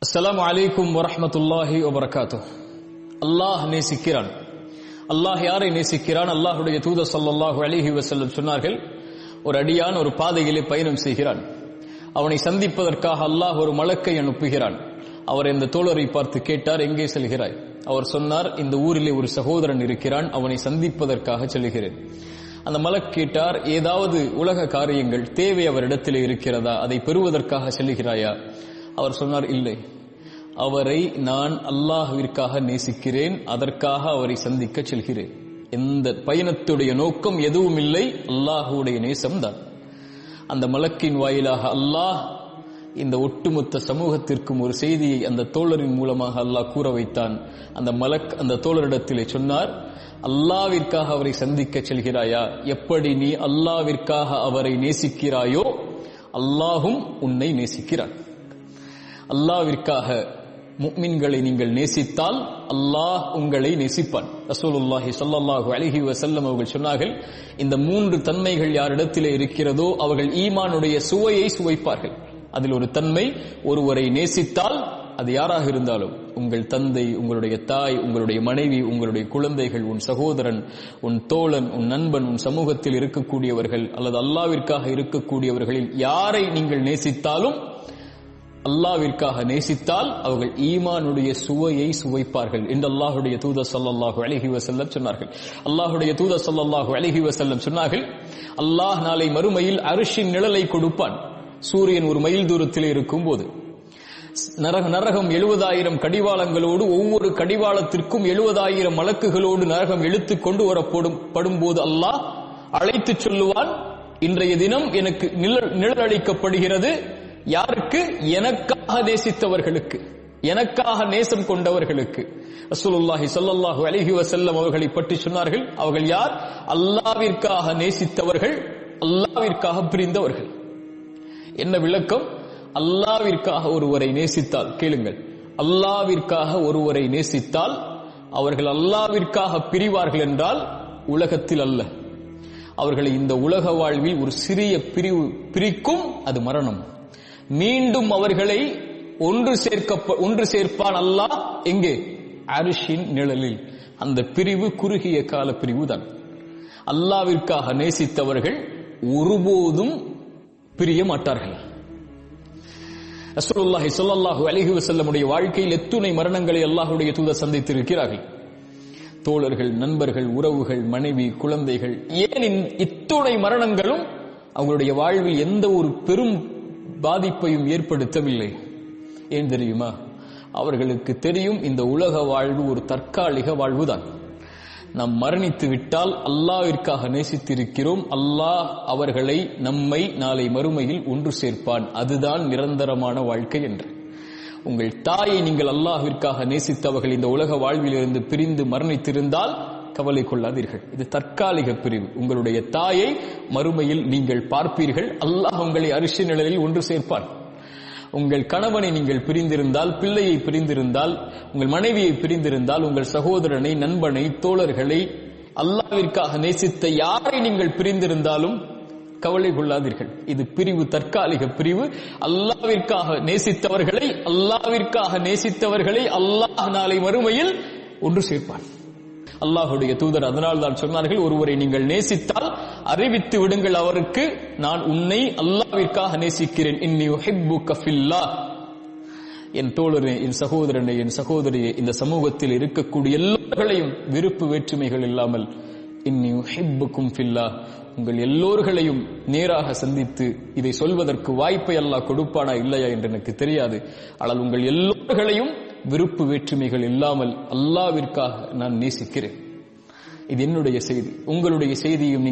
அஸ்ஸலாமு அலைக்கும் வரஹ்மத்துல்லாஹி வபரகாத்துஹ். அல்லாஹ் நேசிக்கிறான். அல்லாஹ் யாரை நேசிக்கிறான்? அல்லாஹ்வுடைய தூதர் ஸல்லல்லாஹு அலைஹி வஸல்லம் சொன்னார்கள், ஒரு அடியான் ஒரு பாதையிலே பயணம் செய்கிறான். அவனை சந்திப்பதற்காக அல்லாஹ் ஒரு மலக்கை அனுப்புகிறான். அவர் இந்த தோழரை பார்த்து கேட்டார், எங்கே செல்கிறாய்? அவர் சொன்னார், இந்த ஊரிலே ஒரு சகோதரன் இருக்கிறான், அவனை சந்திப்பதற்காக செல்கிறேன். அந்த மலக் கேட்டார், ஏதாவது உலக காரியங்கள் தேவை அவரிடத்திலே இருக்கிறதா? அதை பெறுவதற்காக செல்கிறாயா? அவர் சொன்னார், இல்லை, அவரை நான் அல்லாஹ்விற்காக நேசிக்கிறேன், அதற்காக அவரை சந்திக்க செல்கிறேன். இந்த பயணத்துடைய நோக்கம் எதுவும் இல்லை, அல்லாஹ்வுடைய நேசம்தான். அந்த மலக்கின் வாயிலாக அல்லாஹ் இந்த ஒட்டுமொத்த சமூகத்திற்கும் ஒரு செய்தியை அந்த தோழரின் மூலமாக அல்லாஹ் கூற வைத்தான். அந்த மலக் அந்த தோழரிடத்திலே சொன்னார், அல்லாஹ்விற்காக அவரை சந்திக்க செல்கிறாயா? எப்படி நீ அல்லாஹ்விற்காக அவரை நேசிக்கிறாயோ அல்லாஹும் உன்னை நேசிக்கிறான். அல்லாஹ்விற்காக முஃமின்களை நீங்கள் நேசித்தால் அல்லாஹ் உங்களை நேசிப்பான். ரசூலுல்லாஹி ஸல்லல்லாஹு அலைஹி வஸல்லம் அவர்கள் சொன்னார்கள், இந்த 3 தன்மைகள் யாரிடத்திலே இருக்கிறதோ அவர்கள் ஈமானுடைய சுவையை சுவைப்பார்கள். அதில் ஒரு தன்மை, ஒருவரை நேசித்தால் அது யாராக இருந்தாலும், உங்கள் தந்தை, உங்களுடைய தாய், உங்களுடைய மனைவி, உங்களுடைய குழந்தைகள், உன் சகோதரன், உன் தோழன், உன் நண்பன், உன் சமூகத்தில் இருக்கக்கூடியவர்கள் அல்லது அல்லாஹ்விற்காக இருக்கக்கூடியவர்களில் யாரை நீங்கள் நேசித்தாலும் அல்லாஹ்விற்காக நேசித்தால் அவர்கள் ஈமானுடைய சுவையை சுவைப்பார்கள் என்று அல்லாஹ்வுடைய தூதர் ஸல்லல்லாஹு அலைஹி வஸல்லம் சொன்னார்கள். அல்லாஹ்வுடைய தூதர் ஸல்லல்லாஹு அலைஹி வஸல்லம் சொன்னார்கள், அல்லாஹ் நாளை மறுமையில் அர்ஷின் நிழலை கொடுப்பான். சூரியன் ஒரு மைல் தூரத்தில் இருக்கும் போது நரகம் 70,000 கடிவாளங்களோடு, ஒவ்வொரு கடிவாளத்திற்கும் 70,000 மலக்குகளோடு நரகம் இழுத்துக் கொண்டு வரப்படும் போது அல்லாஹ் அழைத்து சொல்லுவான், இன்றைய தினம் எனக்கு நிழல் அளிக்கப்படுகிறது. யாருக்கு? எனக்காக நேசித்தவர்களுக்கு, எனக்காக நேசம் கொண்டவர்களுக்கு. ரசூலுல்லாஹி ஸல்லல்லாஹு அலைஹி வஸல்லம் அவர்களை பற்றி சொன்னார்கள், அவர்கள் யார்? அல்லாஹ்விற்காக நேசித்தவர்கள், அல்லாஹ்விற்காக பிரிந்தவர்கள். என்ன விளக்கம்? அல்லாஹ்விற்காக ஒருவரை நேசித்தால், கேளுங்கள், அல்லாஹ்விற்காக ஒருவரை நேசித்தால் அவர்கள் அல்லாஹ்விற்காக பிரிவார்கள் என்றால் உலகத்தில் அல்ல, அவர்களை இந்த உலக வாழ்வில் ஒரு சிறிய பிரிக்கும், அது மரணம். மீண்டும் அவர்களை ஒன்று சேர்ப்பான் அல்லாஹ். எங்கே? அர்ஷின் நிழலில். அந்த பிரிவு குறுகிய கால பிரிவு தான். அல்லாஹ்விற்காக நேசித்தவர்கள் ஒருபோதும் பிரிய மாட்டார்கள். ரசூலுல்லாஹி ஸல்லல்லாஹு அலைஹி வஸல்லமுடைய வாழ்க்கையில் எத்துணை மரணங்களை அல்லாஹ்வுடைய தூதர் சந்தித்திருக்கிறார்கள். தோழர்கள், நண்பர்கள், உறவுகள், மனைவி, குழந்தைகள், ஏன் இத்துணை மரணங்களும் அவங்களுடைய வாழ்வில் எந்த ஒரு பெரும் பாதிப்பையும் ஏற்படுத்தவில்லை. ஏன் தெரியுமா? அவர்களுக்கு தெரியும், இந்த உலக வாழ்வு ஒரு தற்காலிக வாழ்வுதான். நாம் மரணித்து விட்டால் அல்லாஹ்விற்காக நேசித்திருக்கிறோம், அல்லாஹ் அவர்களை, நம்மை நாளை மறுமையில் ஒன்று சேர்ப்பான், அதுதான் நிரந்தரமான வாழ்க்கை என்று. உங்கள் தாயை நீங்கள் அல்லாஹ்விற்காக நேசித்தவர்கள் இந்த உலக வாழ்விலிருந்து பிரிந்து மரணித்திருந்தால் கவலை கொள்ளாதீர்கள், இது தற்காலிக பிரிவு. உங்களுடைய தாயை மறுமையில் நீங்கள் பார்ப்பீர்கள், அல்லாஹ் உங்களை அர்ஷின் நிழலில் ஒன்று சேர்ப்பான். உங்கள் கணவனை நீங்கள் பிரிந்திருந்தால், பிள்ளையை பிரிந்திருந்தால், உங்கள் மனைவியை பிரிந்திருந்தால், உங்கள் சகோதரனை, நண்பனை, தோழர்களை, அல்லாஹ்விற்காக நேசித்த யாரை நீங்கள் பிரிந்திருந்தாலும் கவலை கொள்ளாதீர்கள், இது பிரிவு, தற்காலிக பிரிவு. அல்லாஹ்விற்காக நேசித்தவர்களை அல்லாஹ் நாளை மறுமையில் ஒன்று சேர்ப்பான். அல்லாஹ்வுடைய தூதர் அதனால் தான் சொன்னார்கள், ஒருவரை நீங்கள் நேசித்தால் அறிவித்து விடுங்கள் அவருக்கு, நான் உன்னை அல்லாஹ்விற்காக நேசிக்கிறேன். இன்னி உஹிப்புக ஃபில்லாஹ். என் தோழரே, என் சகோதரனே, என் சகோதரியே, இந்த சமூகத்தில் இருக்கக்கூடிய எல்லோர்களையும் விருப்பு வேற்றுமைகள் இல்லாமல் இன்னி உஹிப்புக்கும் ஃபில்லாஹ், உங்கள் எல்லோர்களையும் நேராக சந்தித்து இதை சொல்வதற்கு வாய்ப்பை அல்லாஹ் கொடுப்பானா இல்லையா என்று எனக்கு தெரியாது. ஆனால் உங்கள் எல்லோர்களையும் விருப்பு வேற்றுமைகள் இல்லாமல் அல்லாஹ்விற்காக நான் நேசிக்கிறேன். இது என்னுடைய செய்தி. உங்களுடைய செய்தியும்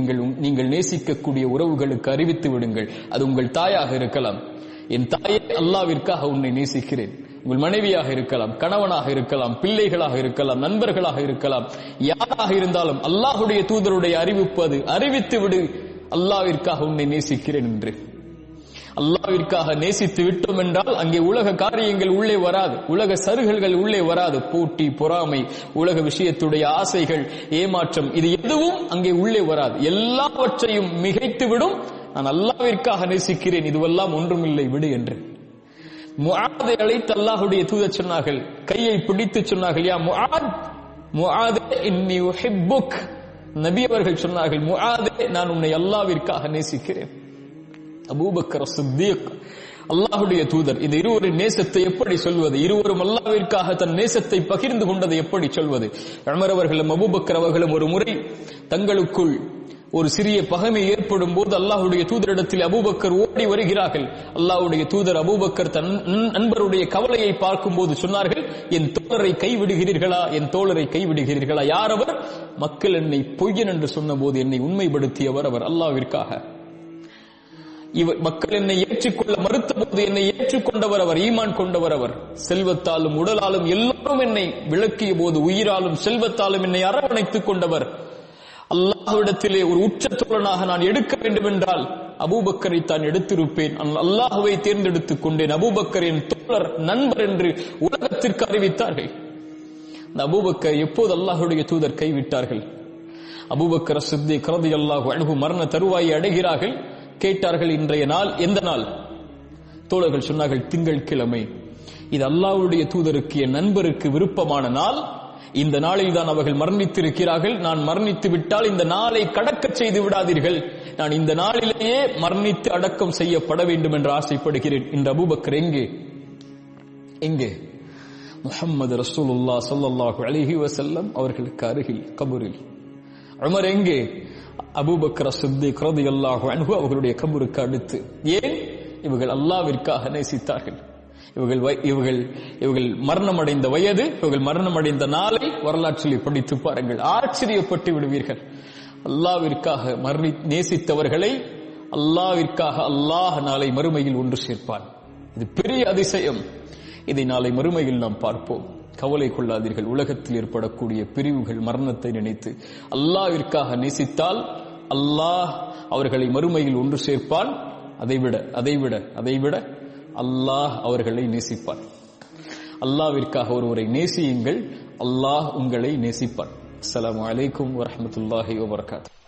நீங்கள் நேசிக்கக்கூடிய உறவுகளுக்கு அறிவித்து விடுங்கள். அது உங்கள் தாயாக இருக்கலாம், என் தாயே அல்லாஹ்விற்காக உன்னை நேசிக்கிறேன். உங்கள் மனைவியாக இருக்கலாம், கணவனாக இருக்கலாம், பிள்ளைகளாக இருக்கலாம், நண்பர்களாக இருக்கலாம், யாராக இருந்தாலும் அல்லாஹ்வுடைய தூதருடைய அறிவிப்பு அது. அறிவித்து விடு, அல்லாஹ்விற்காக உன்னை நேசிக்கிறேன் என்று. அல்லாஹ்விற்காக நேசித்து விட்டோம் என்றால் அங்கே உலக காரியங்கள் உள்ளே வராது, உலக சருகல்கள் உள்ளே வராது. போட்டி, பொறாமை, உலக விஷயத்துடைய ஆசைகள், ஏமாற்றம், இது எதுவும் அங்கே உள்ளே வராது. எல்லாவற்றையும் மிகைத்து விடும். நான் அல்லாஹ்விற்காக நேசிக்கிறேன், இதுவெல்லாம் ஒன்றுமில்லை, விடு என்று. முஆதை அழைத்து அல்லாஹ்வுடைய தூதர் சொன்னார்கள், கையை பிடித்து சொன்னார்கள், யா முஆத், முஆதே இன்னி உஹிப்புக். நபி அவர்கள் சொன்னார்கள், முஆதே நான் உன்னை அல்லாஹ்விற்காக நேசிக்கிறேன். அபூபக்கர் சித்தீக் அல்லாஹ்வுடைய தூதர், இந்த இருவரின் நேசத்தை எப்படி சொல்வது? இருவரும் அல்லாஹ்விற்காக தன் நேசத்தை பகிர்ந்து கொண்டதை எப்படி சொல்வது? உமர் அவர்களும் அபூபக்கர் அவர்களும் ஒரு முறை தங்களுக்குள் ஒரு சிறிய பகைமை ஏற்படும் போது அல்லாஹ்வுடைய தூதரிடத்தில் அபூபக்கர் ஓடி வருகிறார்கள். அல்லாஹ்வுடைய தூதர் அபூபக்கர் தன் நண்பருடைய கவலையை பார்க்கும் போது சொன்னார்கள், என் தோழரை கைவிடுகிறீர்களா, என் தோழரை கைவிடுகிறீர்களா? யார் அவர்? மக்கள் என்னை பொய்யன் என்று சொன்ன போது என்னை உண்மைப்படுத்தியவர் அவர். அல்லாஹ்விற்காக மக்கள் என்னை ஏற்றுக்கொள்ள மறுத்த போது என்னை ஏற்றுக்கொண்டவர் அவர், ஈமான் கொண்டவர் அவர். செல்வத்தாலும் உடலாலும் எல்லோரும் என்னை விளக்கிய போது உயிராலும் செல்வத்தாலும் என்னை அரவணைத்துக் கொண்டவர். அல்லாஹ்விடத்திலே ஒரு உச்ச தோழனாக நான் எடுக்க வேண்டும் என்றால் அபூபக்கரை தான் எடுத்திருப்பேன். அல்லாஹ்வை தேர்ந்தெடுத்துக் கொண்டேன். அபூபக்கர் என் தோழர், நண்பர் என்று உலகத்திற்கு அறிவித்தார்கள். அந்த அபூபக்கர் எப்போது அல்லாஹ்வுடைய தூதர் கைவிட்டார்கள்? அபூபக்கர் சித்தீக் ரலியல்லாஹு அன்ஹு மரண தருவாயை அடைகிறார்கள். கேட்டார்கள், இன்றைய நாள் எந்த நாள்? தோழர்கள் சொன்னார்கள், திங்கட்கிழமை. இது அல்லாஹ்வுடைய தூதருக்கு, என் நண்பருக்கு விருப்பமான நாள். இந்த நாளில் தான் அவர்கள் மரணித்திருக்கிறார்கள். நான் மரணித்து விட்டால் இந்த நாளை கடக்க செய்து விடாதீர்கள். நான் இந்த நாளிலேயே மரணித்து அடக்கம் செய்யப்பட வேண்டும் என்று ஆசைப்படுகிறேன். இந்த அபூபக்கர் எங்கே? முஹம்மது ரசூலுல்லாஹ் ஸல்லல்லாஹு அலைஹி வஸல்லம் அவர்களுக்கு அருகில் கபரில். உமர் எங்கே? அபூபக்கர் சித்தீக் ரலியல்லாஹு அன்ஹு அவர்களுடைய கபருக்கு அடுத்து. ஏன்? இவர்கள் அல்லாஹ்விற்காக நேசித்தார்கள். இவர்கள் மரணமடைந்த வயது, இவர்கள் மரணமடைந்த நாளை வரலாற்றில் படித்து பாருங்கள், ஆச்சரியப்பட்டு விடுவீர்கள். அல்லாஹ்விற்காக நேசித்தவர்களை அல்லாஹ்விற்காக அல்லாஹ் நாளை மறுமையில் ஒன்று சேர்ப்பான். இது பெரிய அதிசயம். இதை நாளை மறுமையில் நாம் பார்ப்போம். கவலை கொள்ளாதீர்கள். உலகத்தில் ஏற்படக்கூடிய பிரிவுகள், மரணத்தை நினைத்து அல்லாஹ்விற்காக நேசித்தால் அல்லாஹ் அவர்களை மறுமையில் ஒன்று சேர்ப்பான். அதைவிட அல்லாஹ் அவர்களை நேசிப்பான். அல்லாஹ்விற்காக ஒருவரை நேசியுங்கள், அல்லாஹ் உங்களை நேசிப்பான். அஸ்ஸலாமு அலைக்கும் வரஹ்மத்துல்லாஹி வபரகாத்துஹு.